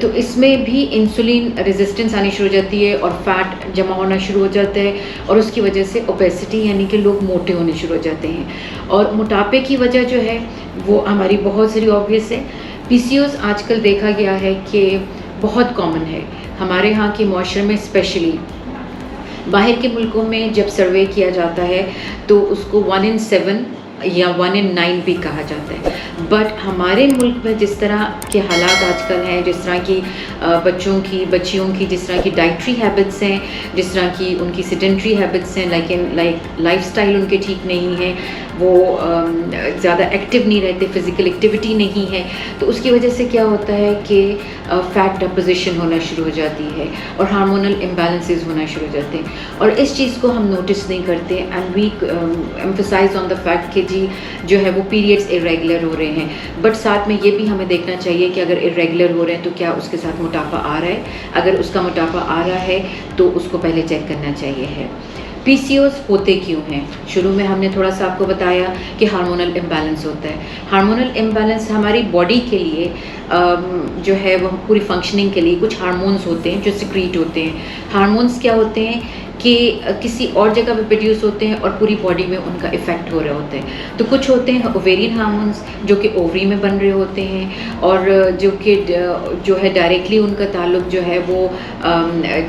تو اس میں بھی انسولین ریزسٹنس آنی شروع ہو جاتی ہے اور فیٹ جمع ہونا شروع ہو جاتا ہے، اور اس کی وجہ سے اوبیسٹی یعنی کہ لوگ موٹے ہونے شروع ہو جاتے ہیں. اور موٹاپے کی وجہ جو ہے وہ ہماری بہت ساری آبویس ہے. پی سی اوز آج کل دیکھا گیا ہے کہ بہت کامن ہے ہمارے ہاں کے معاشرے میں اسپیشلی. باہر کے ملکوں میں جب سروے کیا جاتا ہے تو اس کو 1 in 7 یا 1 in 9 بھی کہا جاتا ہے. بٹ ہمارے ملک میں جس طرح کے حالات آج کل ہیں، جس طرح کی بچیوں کی جس طرح کی ڈائٹری ہیبٹس ہیں، جس طرح کی ان کی سیڈنٹری ہیبٹس ہیں، لائف اسٹائل ان کے ٹھیک نہیں ہے، وہ زیادہ ایکٹیو نہیں رہتے، فزیکل ایکٹیویٹی نہیں ہے، تو اس کی وجہ سے کیا ہوتا ہے کہ فیٹ ڈپوزیشن ہونا شروع ہو جاتی ہے اور ہارمونل امبیلنسز ہونا شروع ہو جاتے ہیں. اور اس چیز کو ہم نوٹس نہیں کرتے and we emphasize on the fact کہ جی جو ہے وہ پیریڈس ارریگولر ہو رہے ہیں. بٹ ساتھ میں یہ بھی ہمیں دیکھنا چاہیے کہ اگر ارریگولر ہو رہے ہیں تو کیا اس کے ساتھ موٹاپا آ رہا ہے. اگر اس کا موٹاپا آ رہا ہے تو اس کو پہلے چیک کرنا چاہیے ہے. پی سی اوز ہوتے کیوں ہیں؟ شروع میں ہم نے تھوڑا سا آپ کو بتایا کہ ہارمونل امبیلنس ہوتا ہے. ہارمونل امبیلنس ہماری باڈی کے لیے جو ہے وہ پوری فنکشننگ کے لیے کچھ ہارمونز ہوتے ہیں جو سیکریٹ ہوتے ہیں. ہارمونز کیا ہوتے ہیں کہ کسی اور جگہ پہ پروڈیوس ہوتے ہیں اور پوری باڈی میں ان کا افیکٹ ہو رہا ہوتا ہے. تو کچھ ہوتے ہیں اوویرین ہارمونز جو کہ اووری میں بن رہے ہوتے ہیں اور جو ہے ڈائریکٹلی ان کا تعلق جو ہے وہ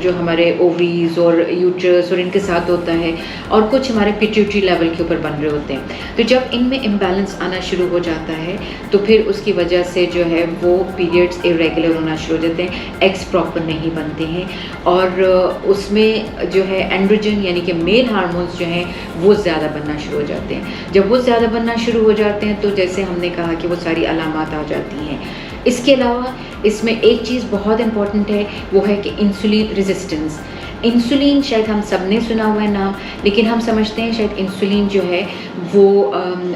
جو ہمارے اووریز اور یوٹرس اور ان کے ساتھ ہوتا ہے، اور کچھ ہمارے پیٹیوٹری لیول کے اوپر بن رہے ہوتے ہیں. تو جب ان میں امبیلنس آنا شروع ہو جاتا ہے تو پھر اس کی وجہ سے جو ہے وہ پیریڈس ارریگولر ہونا شروع ہو جاتے ہیں، ایگس پراپر نہیں بنتے ہیں، اور اس میں جو ہے اینڈروجن یعنی کہ میل ہارمونس جو ہیں وہ زیادہ بننا شروع ہو جاتے ہیں. جب وہ زیادہ بننا شروع ہو جاتے ہیں تو جیسے ہم نے کہا کہ وہ ساری علامات آ جاتی ہیں. اس کے علاوہ اس میں ایک چیز بہت امپورٹنٹ ہے، وہ ہے کہ انسولین ریزسٹنس. انسولین شاید ہم سب نے سنا ہوا ہے نام، لیکن ہم سمجھتے ہیں شاید انسولین جو ہے وہ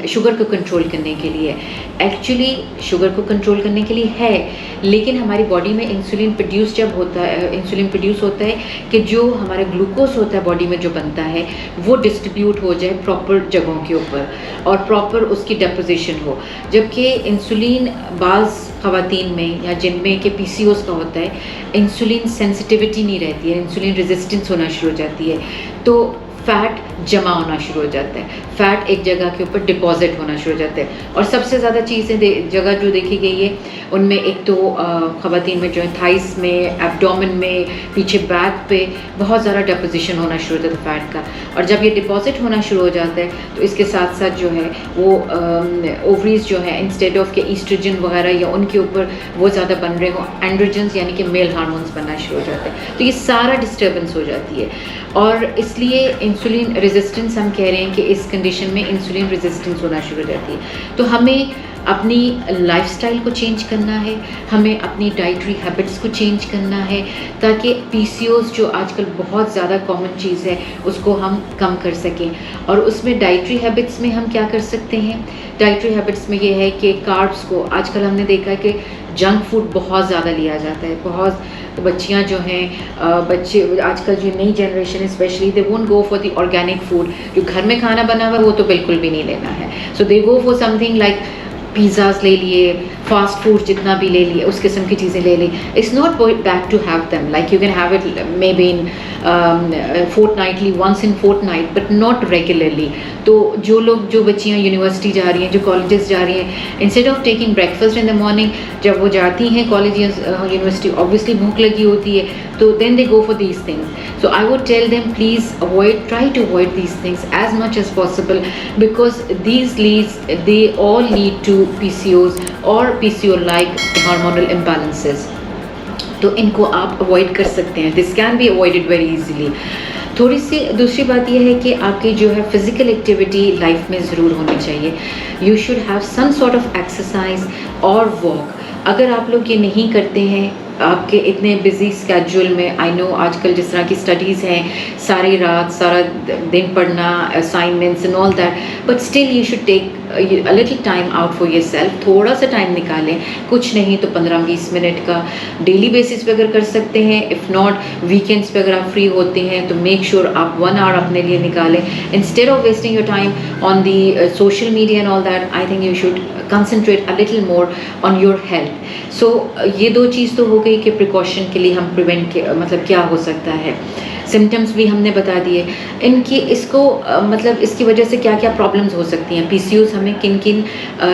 شوگر کو کنٹرول کرنے کے لیے. ایکچولی شوگر کو کنٹرول کرنے کے لیے ہے، لیکن ہماری باڈی میں انسولین پروڈیوس ہوتا ہے کہ جو ہمارا گلوکوز ہوتا ہے باڈی میں جو بنتا ہے وہ ڈسٹریبیوٹ ہو جائے پراپر جگہوں کے اوپر اور پراپر اس کی ڈیپوزیشن ہو. جبکہ انسولین بعض خواتین میں یا جن میں کہ پی سی اوز کا ہوتا ہے انسولین سینسٹیوٹی نہیں رہتی ہے، انسولین ریزسٹنس ہونا شروع ہو جاتی ہے، تو فیٹ جمع ہونا شروع ہو جاتا ہے، فیٹ ایک جگہ کے اوپر ڈپازٹ ہونا شروع ہو جاتا ہے. اور سب سے زیادہ چیزیں جگہ جو دیکھی گئی ہے ان میں ایک تو خواتین میں جو ہے تھائس میں، ایبڈومن میں، پیچھے بیک پہ بہت زیادہ ڈپوزیشن ہونا شروع ہو جاتا ہے فیٹ کا. اور جب یہ ڈپازٹ ہونا شروع ہو جاتا ہے تو اس کے ساتھ ساتھ جو ہے وہ اووریز جو ہے انسٹیڈ آف کہ ایسٹروجن وغیرہ یا ان کے اوپر وہ زیادہ بن رہے ہوں، اینڈروجنس یعنی کہ میل ہارمونس بننا شروع ہو جاتے ہیں. تو یہ سارا ڈسٹربنس ہو جاتی ہے، اور اس لیے انسولین ریزسٹنس ہم کہہ رہے ہیں کہ اس کنڈیشن میں انسولین ریزسٹنس ہونا شروع ہو جاتی ہے. تو ہمیں اپنی لائف سٹائل کو چینج کرنا ہے، ہمیں اپنی ڈائٹری ہیبٹس کو چینج کرنا ہے تاکہ پی سی اوز جو آج کل بہت زیادہ کامن چیز ہے اس کو ہم کم کر سکیں. اور اس میں ڈائٹری ہیبٹس میں ہم کیا کر سکتے ہیں؟ ڈائٹری ہیبٹس میں یہ ہے کہ کاربس کو آج کل ہم نے دیکھا ہے کہ جنک فوڈ بہت زیادہ لیا جاتا ہے. بہت بچیاں جو ہیں بچے آج کل جو نئی جنریشن ہے especially they won't go for the organic food. جو گھر میں کھانا بنا ہوا ہے وہ تو بالکل بھی نہیں لینا ہے. So they go for something like pizzas لے لیے، فاسٹ فوڈ جتنا بھی لے لیے، اس قسم کی چیزیں لے لی. It's not bad to have them, like you can have it may be in fortnightly, once in fortnight, but not regularly. تو جو بچیاں یونیورسٹی جا رہی ہیں، جو کالجز جا رہی ہیں، instead of taking breakfast in the morning, جب وہ جاتی ہیں کالج یا یونیورسٹی اوبویسلی بھوک لگی ہوتی ہے تو then they go for these things. So I would tell them please try to avoid these things as much as possible because these leads they all lead to PCOS or PCO-like hormonal imbalances. تو ان کو آپ avoid کر سکتے ہیں. This can be avoided very easily. تھوڑی سی دوسری بات یہ ہے کہ آپ کی جو ہے فزیکل ایکٹیویٹی لائف میں ضرور ہونی چاہیے. You should have some sort of exercise اور واک. اگر آپ لوگ یہ نہیں کرتے ہیں آپ کے اتنے بزی اسکیجول میں، آئی نو آج کل جس طرح کی اسٹڈیز ہیں ساری رات سارا دن پڑھنا، assignments and all that, but still you should take little time out for your self, تھوڑا سا ٹائم نکالیں، کچھ نہیں تو 15-20 منٹ کا ڈیلی بیسس پہ اگر کر سکتے ہیں، اف ناٹ ویکینڈس پہ اگر آپ فری ہوتے ہیں تو میک شیور آپ 1 hour اپنے لیے نکالیں. Instead of wasting your time on the social media and all that, I think you should concentrate a little more on your health. So یہ 2 چیز تو ہو گئی کہ پریکاشن کے لیے ہم پریونٹ مطلب کیا ہو سکتا ہے. سمٹمس بھی ہم نے بتا دیے ان کی، اس کو مطلب اس کی وجہ سے کیا کیا پرابلمز ہو سکتی ہیں، پی سی اوز ہمیں کن کن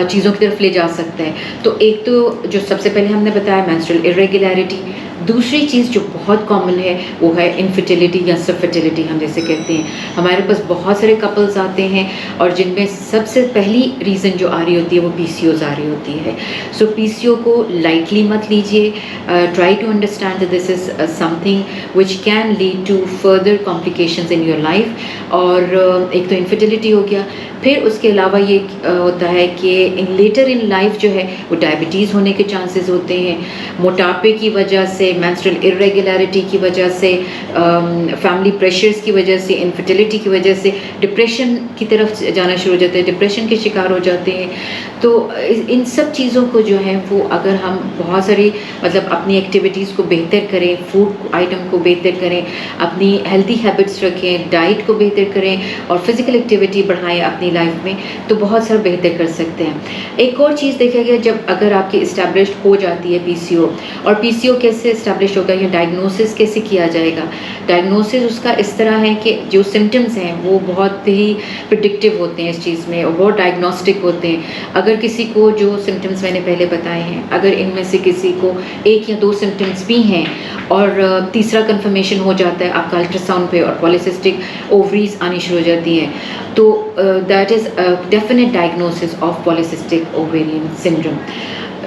چیزوں کی طرف لے جا سکتا ہے. تو ایک تو جو سب سے پہلے ہم نے بتایا مینسٹرل ارریگولیرٹی. دوسری چیز جو بہت کامن ہے وہ ہے انفرٹیلٹی یا سب فرٹیلٹی ہم جیسے کہتے ہیں. ہمارے پاس بہت سارے کپلز آتے ہیں اور جن میں سب سے پہلی ریزن جو آ رہی ہوتی ہے وہ پی سی اوز آ رہی ہوتی ہے. سو پی سی او کو لائٹلی مت لیجیے. Try to understand that this is something which can lead to further complications in your life. اور ایک تو انفرٹیلٹی ہو گیا، پھر اس کے علاوہ یہ ہوتا ہے کہ لیٹر ان لائف جو ہے وہ ڈائبٹیز ہونے کے چانسز ہوتے ہیں، موٹاپے کی وجہ سے، مینسٹرل ارریگولیرٹی کی وجہ سے، فیملی پریشرز کی وجہ سے، انفرٹیلٹی کی وجہ سے ڈپریشن کی طرف جانا شروع ہو جاتے ہیں، ڈپریشن کے شکار ہو جاتے ہیں. تو ان سب چیزوں کو جو ہے وہ اگر ہم بہت ساری مطلب اپنی ایکٹیویٹیز کو بہتر کریں، فوڈ آئٹم کو بہتر کریں، اپنی ہیلتھی ہیبٹس رکھیں، ڈائٹ کو بہتر کریں اور فزیکل ایکٹیویٹی بڑھائیں اپنی لائف میں، تو بہت سارا بہتر کر سکتے ہیں. ایک اور چیز دیکھا گیا، جب اگر آپ کی اسٹیبلشڈ ہو جاتی ہے پی سی او، اور پی سی او کیسے اسٹیبلش ہوگا یا ڈائگنوسس کیسے کیا جائے گا. ڈائگنوسس اس کا اس طرح ہے کہ جو سمٹمز ہیں وہ بہت ہی پرڈکٹیو ہوتے ہیں اس چیز میں، اور بہت ڈائگنوسٹک ہوتے ہیں. اگر کسی کو جو سمٹمز میں نے پہلے بتائے ہیں، اگر ان میں سے کسی کو 1 یا 2 سمٹمز بھی ہیں اور تیسرا کنفرمیشن ہو جاتا ہے آپ کا الٹرا ساؤنڈ پہ اور پالیسسٹک اووریز آنی شروع ہو جاتی ہیں، تو that is definite diagnosis of polycystic ovarian syndrome.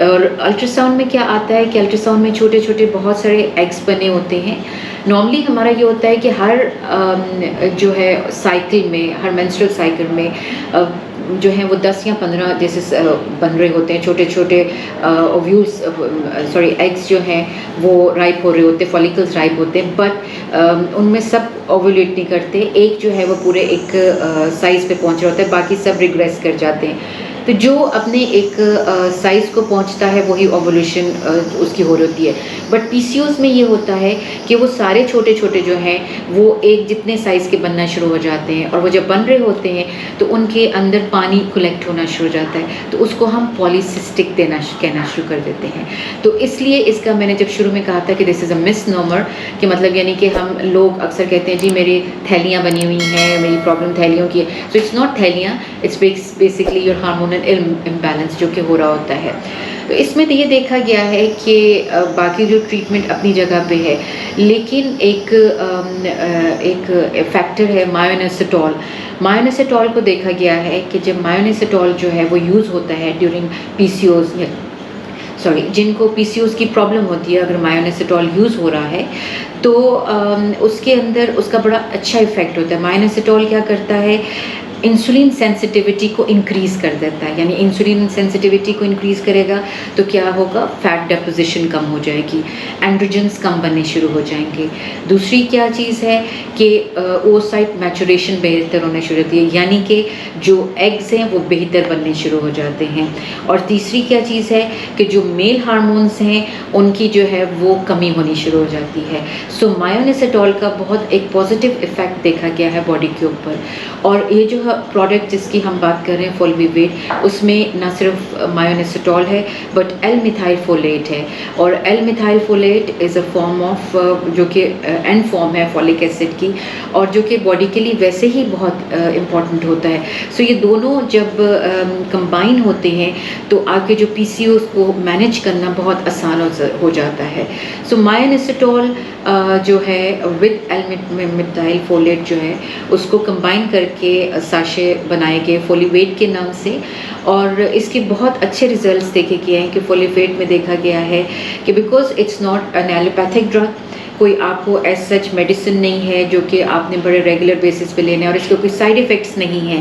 اور الٹرا ساؤنڈ میں کیا آتا ہے کہ الٹرا ساؤنڈ میں چھوٹے چھوٹے بہت سارے ایگز بنے ہوتے ہیں. نارملی ہمارا یہ ہوتا ہے کہ ہر جو ہے سائیکل میں، ہر مینسٹرل سائیکل میں جو ہیں وہ 10 یا 15 جیسے بن رہے ہوتے ہیں چھوٹے چھوٹے اوویولس، ایگز جو ہیں وہ رائپ ہو رہے ہوتے ہیں، فالیکلز رائپ ہوتے ہیں، بٹ ان میں سب اوویولیٹ نہیں کرتے. ایک جو ہے وہ پورے ایک سائز پہ پہنچ رہا ہوتا ہے، باقی سب ریگریس کر جاتے ہیں. تو جو اپنے ایک سائز کو پہنچتا ہے وہی اوولیوشن اس کی ہو رہی ہوتی ہے. بٹ پی سی اوز میں یہ ہوتا ہے کہ وہ سارے چھوٹے چھوٹے جو ہیں وہ ایک جتنے سائز کے بننا شروع ہو جاتے ہیں، اور وہ جب بن رہے ہوتے ہیں تو ان کے اندر پانی کلیکٹ ہونا شروع ہو جاتا ہے، تو اس کو ہم پالیسسٹک کہنا شروع کر دیتے ہیں. تو اس لیے اس کا میں نے جب شروع میں کہا تھا کہ دس از اے مس نومر، کہ مطلب یعنی کہ ہم لوگ اکثر کہتے ہیں جی میری تھیلیاں بنی ہوئی ہیں، میری پرابلم تھیلیوں کی ہے. سو اٹس ناٹ تھیلیاں، it's basically your hormonal imbalance جو کہ ہو رہا ہوتا ہے. تو اس میں تو یہ دیکھا گیا ہے کہ باقی جو ٹریٹمنٹ اپنی جگہ پہ ہے، لیکن ایک فیکٹر ہے مایونیسیٹول. مایونیسیٹول کو دیکھا گیا ہے کہ جب مایونیسیٹول جو ہے وہ یوز ہوتا ہے ڈیورنگ پی سی اوز، جن کو پی سی اوز کی پرابلم ہوتی ہے، اگر مایونیسیٹول یوز ہو رہا ہے تو اس کے اندر اس کا بڑا اچھا افیکٹ ہوتا ہے. مایونیسیٹول کیا کرتا ہے، انسولین سینسٹیوٹی کو انکریز کر دیتا ہے. یعنی انسولین سینسٹیوٹی کو انکریز کرے گا تو کیا ہوگا، فیٹ ڈیپوزیشن کم ہو جائے گی، اینڈروجنس کم بننے شروع ہو جائیں گے. دوسری کیا چیز ہے کہ اوسائٹ میچوریشن بہتر ہونا شروع ہوتی ہے، یعنی کہ جو ایگز ہیں وہ بہتر بننے شروع ہو جاتے ہیں. اور تیسری کیا چیز ہے کہ جو میل ہارمونس ہیں ان کی جو ہے وہ کمی ہونی شروع ہو جاتی ہے. سو مایونیسیٹول کا بہت ایک پازیٹیو افیکٹ دیکھا گیا ہے باڈی کے اوپر. اور یہ جو پروڈکٹ جس کی ہم بات کر رہے ہیں فولویویٹ، اس میں نہ صرف مایونیسیٹول ہے بٹ ایل میتھائل فولیٹ ہے. اور L methyl folate is a form of جو کہ اینڈ فارم ہے فولک ایسڈ کی، اور جو کہ باڈی کے لیے ویسے ہی بہت امپورٹنٹ ہوتا ہے. سو یہ دونوں جب کمبائن ہوتے ہیں تو آگے جو پی سی اوز کو مینیج کرنا بہت آسان ہو جاتا ہے. سو مایونیسیٹول جو ہے ود ایل میتھائل فولیٹ جو ہے اس کو کمبائن کر کے ساشے بنائے گئے فولیویٹ کے نام سے. اور اس کے بہت اچھے ریزلٹس دیکھے گئے ہیں کہ فولیویٹ میں دیکھا گیا ہے کہ because it's not an allopathic drug, کوئی آپ کو ایز سچ میڈیسن نہیں ہے جو کہ آپ نے بڑے ریگولر بیسس پہ لینا ہے، اور اس کے کوئی سائڈ افیکٹس نہیں ہیں،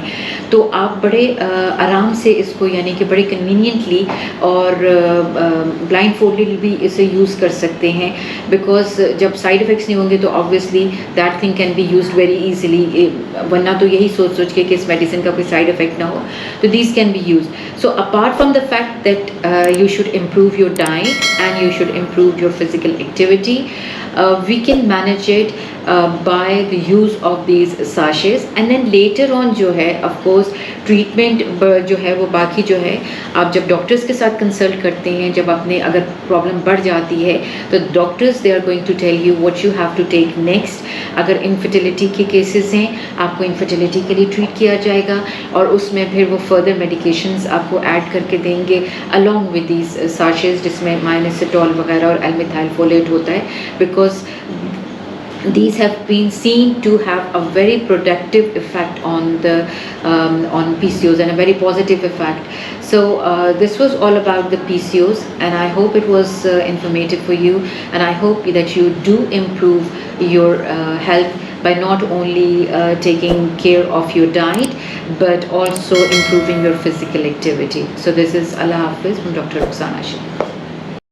تو آپ بڑے آرام سے اس کو یعنی کہ بڑے کنوینئنٹلی اور بلائنڈ فولڈلی بھی اسے یوز کر سکتے ہیں. بیکاز جب سائڈ افیکٹس نہیں ہوں گے تو obviously that thing can be used very easily ورنہ تو یہی سوچ سوچ کے کہ اس میڈیسن کا کوئی سائڈ افیکٹ نہ ہو. تو these can be use. So apart from the fact that you should improve your diet and you should improve your physical activity, we can manage it by the use of these sachets. And then later on جو ہے of course treatment جو ہے وہ باقی جو ہے آپ جب ڈاکٹرز کے ساتھ کنسلٹ کرتے ہیں, جب اپنے اگر پرابلم بڑھ جاتی ہے تو doctors they are going to tell you what you have to take next. اگر انفرٹیلیٹی کے کیسز ہیں آپ کو انفرٹیلیٹی کے لیے ٹریٹ کیا جائے گا, اور اس میں پھر وہ فردر میڈیکیشنز آپ کو ایڈ کر کے دیں گے along with these sachets جس میں مائنسٹول وغیرہ اور المیتھائل فولیٹ ہوتا ہے, because these have been seen to have a very protective effect on the on PCOS and a very positive effect. So this was all about the PCOS, and I hope it was informative for you, and I hope that you do improve your health by not only taking care of your diet but also improving your physical activity. So this is Allah Hafiz from Dr. Rukhsana Ashif.